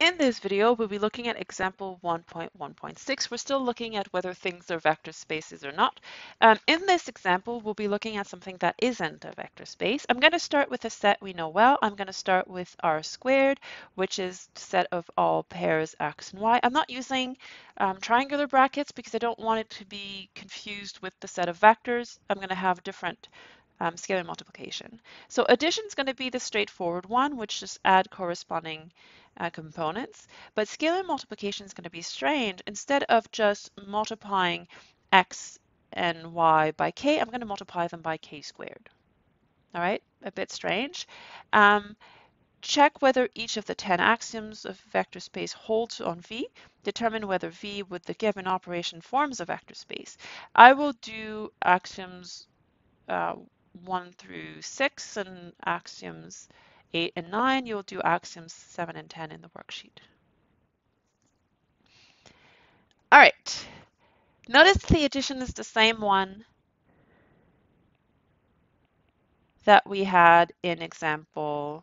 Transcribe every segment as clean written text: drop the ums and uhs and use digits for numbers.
In this video, we'll be looking at example 1.1.6. We're still looking at whether things are vector spaces or not. In this example, we'll be looking at something that isn't a vector space. I'm going to start with a set we know well. I'm going to start with R squared, which is the set of all pairs x and y. I'm not using triangular brackets because I don't want it to be confused with the set of vectors. I'm going to have different scalar multiplication. So addition is going to be the straightforward one, which just add corresponding components. But scalar multiplication is going to be strange. Instead of just multiplying x and y by k, I'm going to multiply them by k squared. All right, a bit strange. Check whether each of the 10 axioms of vector space holds on V. Determine whether V with the given operation forms a vector space. I will do axioms 1 through 6 and axioms 8 and 9. You'll do axioms 7 and 10 in the worksheet. All right. Notice the addition is the same one that we had in example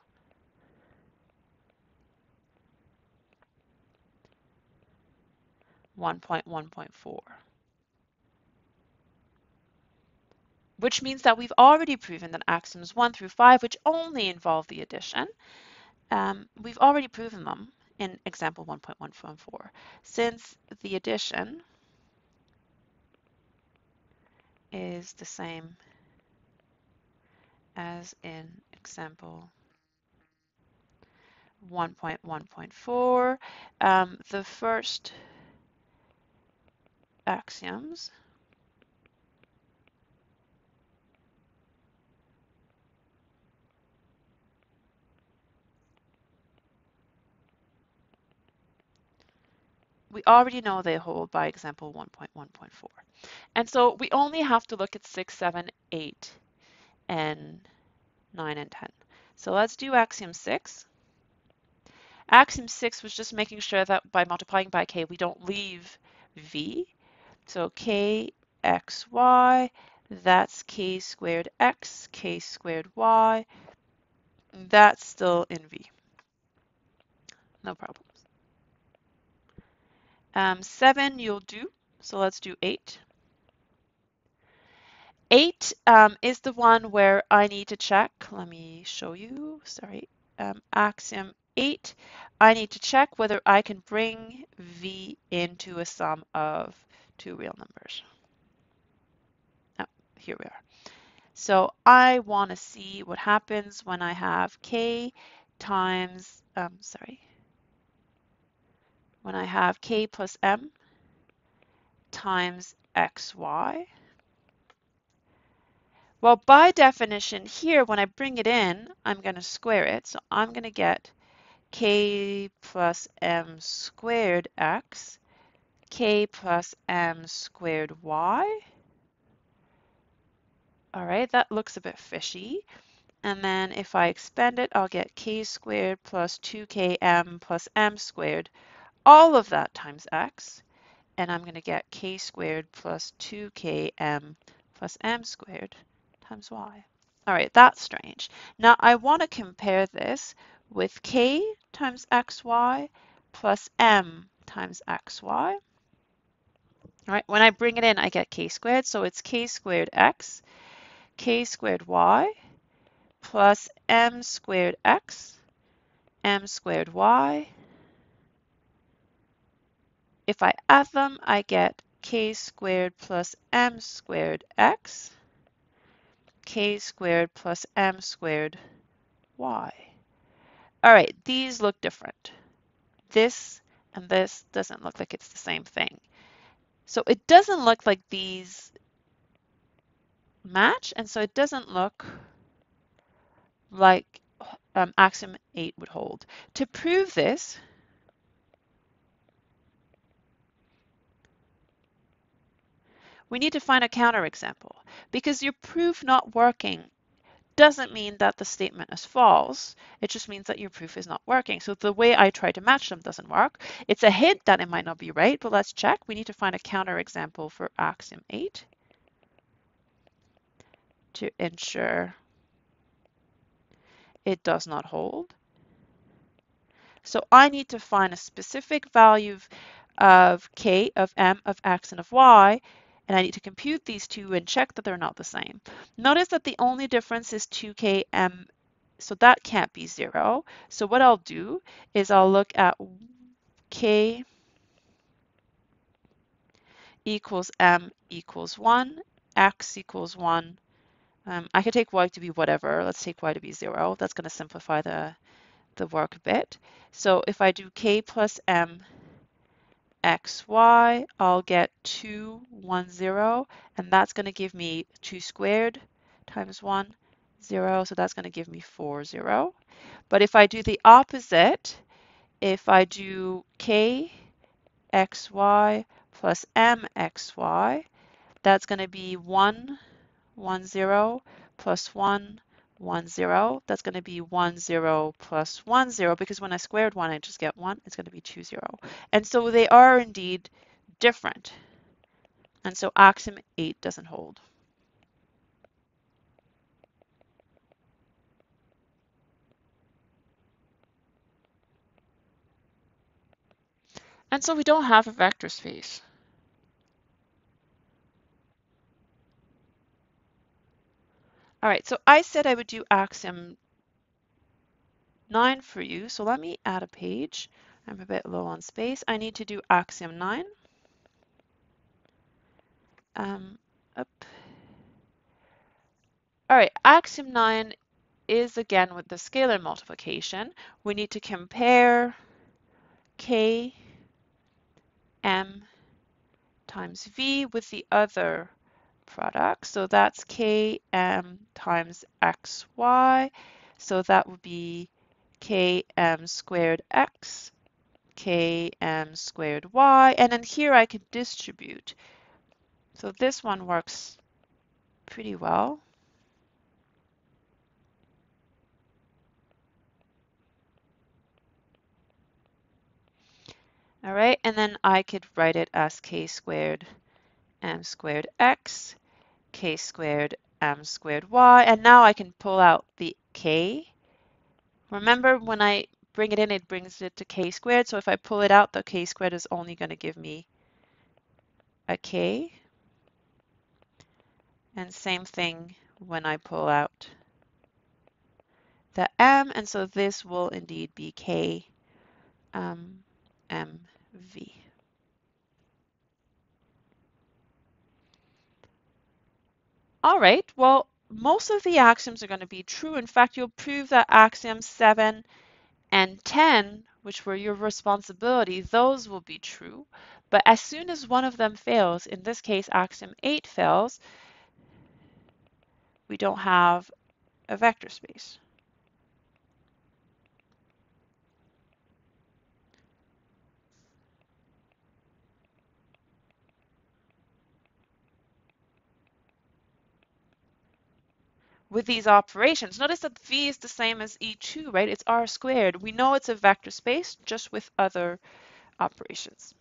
1.1.4. Which means that we've already proven that axioms 1 through 5, which only involve the addition, we've already proven them in example 1.1.4. Since the addition is the same as in example 1.1.4, the first axioms we already know they hold by example 1.1.4. And so we only have to look at 6, 7, 8, and 9 and 10. So let's do axiom 6. Axiom 6 was just making sure that by multiplying by k, we don't leave v. So k x y, that's k squared x, k squared y. That's still in v. No problems. 7 you'll do, so let's do 8. 8 is the one where I need to check. Let me show you. Sorry. Axiom 8, I need to check whether I can bring v into a sum of two real numbers. Oh, here we are. So I want to see what happens when I have k times, when I have k plus m times xy. Well, by definition here, when I bring it in, I'm going to square it. So I'm going to get k plus m squared x, k plus m squared y. All right, that looks a bit fishy. And then if I expand it, I'll get k squared plus 2km plus m squared, all of that times x. And I'm going to get k squared plus 2km plus m squared times y. All right, that's strange. Now I want to compare this with k times xy plus m times xy. All right, when I bring it in, I get k squared, so it's k squared x, k squared y, plus m squared x, m squared y. If I add them, I get k squared plus m squared x, k squared plus m squared y. All right, these look different. This and this doesn't look like it's the same thing. So it doesn't look like these match, and so it doesn't look like axiom 8 would hold. To prove this, we need to find a counterexample, because your proof not working doesn't mean that the statement is false. It just means that your proof is not working. So the way I try to match them doesn't work. It's a hint that it might not be right, but let's check. We need to find a counterexample for axiom 8 to ensure it does not hold. So I need to find a specific value of k, of m, of x, and of y, and I need to compute these two and check that they're not the same. Notice that the only difference is 2k m, so that can't be 0. So what I'll do is I'll look at k equals m equals 1, x equals 1. I could take y to be whatever. Let's take y to be 0. That's going to simplify the work a bit. So if I do k plus m x, y, I'll get 2, 1, 0, and that's going to give me 2 squared times 1, 0, so that's going to give me 4, 0. But if I do the opposite, if I do k xy plus m xy, that's going to be 1, 1, 0 plus 1, 1, 0. That's going to be 1, 0 plus 1, 0, because when I squared 1, I just get 1. It's going to be 2, 0. And so they are indeed different. And so axiom 8 doesn't hold. And so we don't have a vector space. All right, so I said I would do axiom 9 for you. So let me add a page. I'm a bit low on space. I need to do axiom 9. Up. All right, axiom 9 is again with the scalar multiplication. We need to compare k m times v with the other product. So that's km times xy. So that would be km squared x, km squared y. And then here I can distribute. So this one works pretty well. All right, and then I could write it as k squared m squared x, k squared m squared y, and now I can pull out the k. Remember, when I bring it in, it brings it to k squared, so if I pull it out, the k squared is only going to give me a k. And same thing when I pull out the m, and so this will indeed be k mv. All right, well, most of the axioms are going to be true. In fact, you'll prove that axioms 7 and 10, which were your responsibility, those will be true. But as soon as one of them fails, in this case, axiom 8 fails, we don't have a vector space. With these operations, notice that v is the same as e2, right? It's r squared. We know it's a vector space just with other operations.